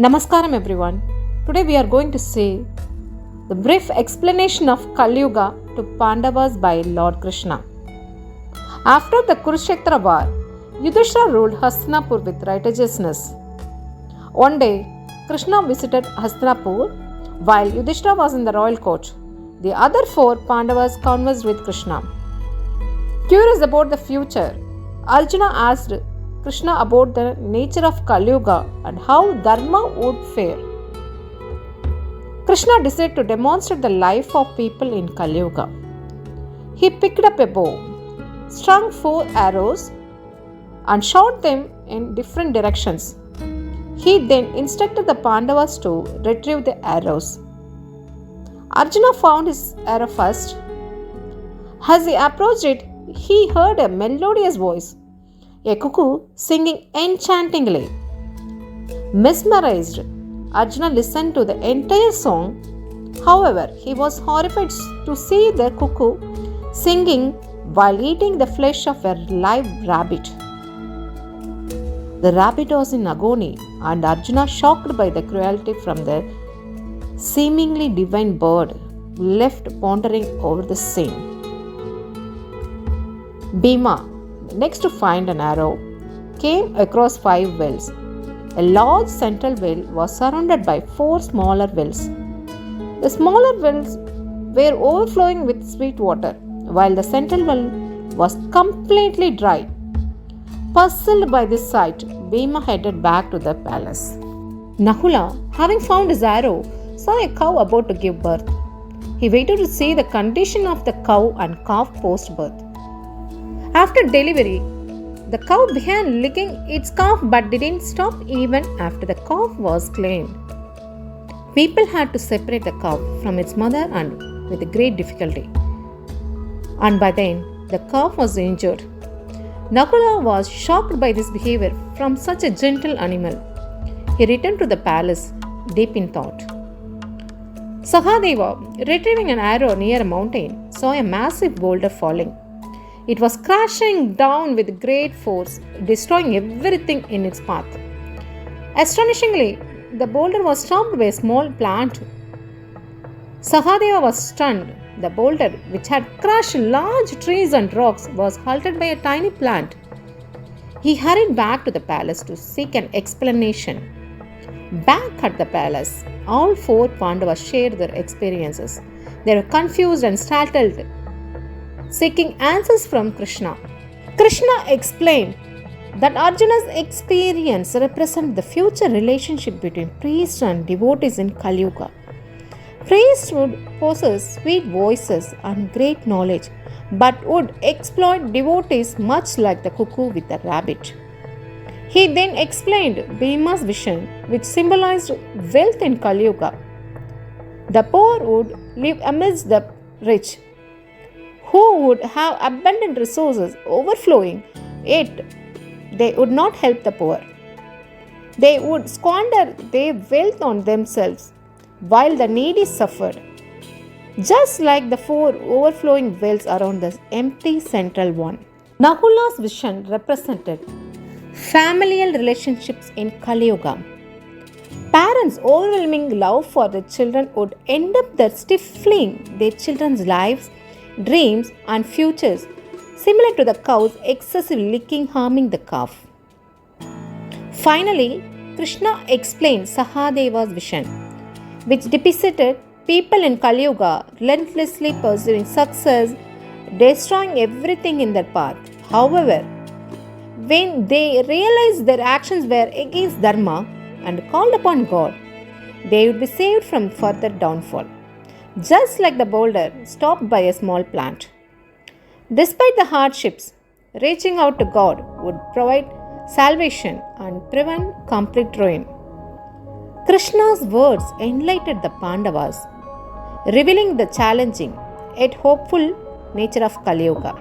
Namaskaram everyone. Today we are going to see the brief explanation of Kaliyuga to Pandavas by Lord Krishna. After the Kurukshetra war, Yudhishthira ruled Hastinapur with righteousness. One day, Krishna visited Hastinapur while Yudhishthira was in the royal court. The other four Pandavas conversed with Krishna. Curious about the future, Arjuna asked Krishna about the nature of Kaliyuga and how dharma would fare. Krishna decided to demonstrate the life of people in Kaliyuga. He picked up a bow, strung 4 arrows, and shot them in different directions. He then instructed the Pandavas to retrieve the arrows. Arjuna found his arrow first. As he approached it, he heard a melodious voice, a cuckoo singing enchantingly. Mesmerized, Arjuna listened to the entire song. However, he was horrified to see the cuckoo singing while eating the flesh of a live rabbit. The rabbit was in agony, and Arjuna, shocked by the cruelty from the seemingly divine bird, left pondering over the scene. Bhima, next to find an arrow, came across 5 wells. A large central well was surrounded by 4 smaller wells. The smaller wells were overflowing with sweet water, while the central well was completely dry. Puzzled by this sight, Bhima headed back to the palace. Nakula, having found his arrow, saw a cow about to give birth. He waited to see the condition of the cow and calf post-birth. After delivery, the cow began licking its calf but didn't stop even after the calf was cleaned. People had to separate the cow from its mother and with great difficulty. And by then, the calf was injured. Nakula was shocked by this behavior from such a gentle animal. He returned to the palace, deep in thought. Sahadeva, retrieving an arrow near a mountain, saw a massive boulder falling. It was crashing down with great force, destroying everything in its path. Astonishingly, the boulder was stopped by a small plant. Sahadeva was stunned. The boulder, which had crushed large trees and rocks, was halted by a tiny plant. He hurried back to the palace to seek an explanation. Back at the palace, all 4 Pandavas shared their experiences. They were confused and startled, seeking answers from Krishna. Krishna explained that Arjuna's experience represents the future relationship between priests and devotees in Kaliyuga. Priests would possess sweet voices and great knowledge, but would exploit devotees much like the cuckoo with the rabbit. He then explained Bhima's vision, which symbolized wealth in Kaliyuga. The poor would live amidst the rich, who would have abundant resources overflowing, yet they would not help the poor. They would squander their wealth on themselves, while the needy suffered, just like the 4 overflowing wells around the empty central one. Nakula's vision represented familial relationships in Kaliyuga. Parents' overwhelming love for their children would end up stifling their children's lives, dreams and futures, similar to the cow's excessive licking harming the calf. Finally, Krishna explained Sahadeva's vision, which depicted people in Kaliyuga relentlessly pursuing success, destroying everything in their path. However, when they realized their actions were against dharma and called upon God, they would be saved from further downfall, just like the boulder stopped by a small plant. Despite the hardships, reaching out to God would provide salvation and prevent complete ruin. Krishna's words enlightened the Pandavas, revealing the challenging yet hopeful nature of Kaliyuga.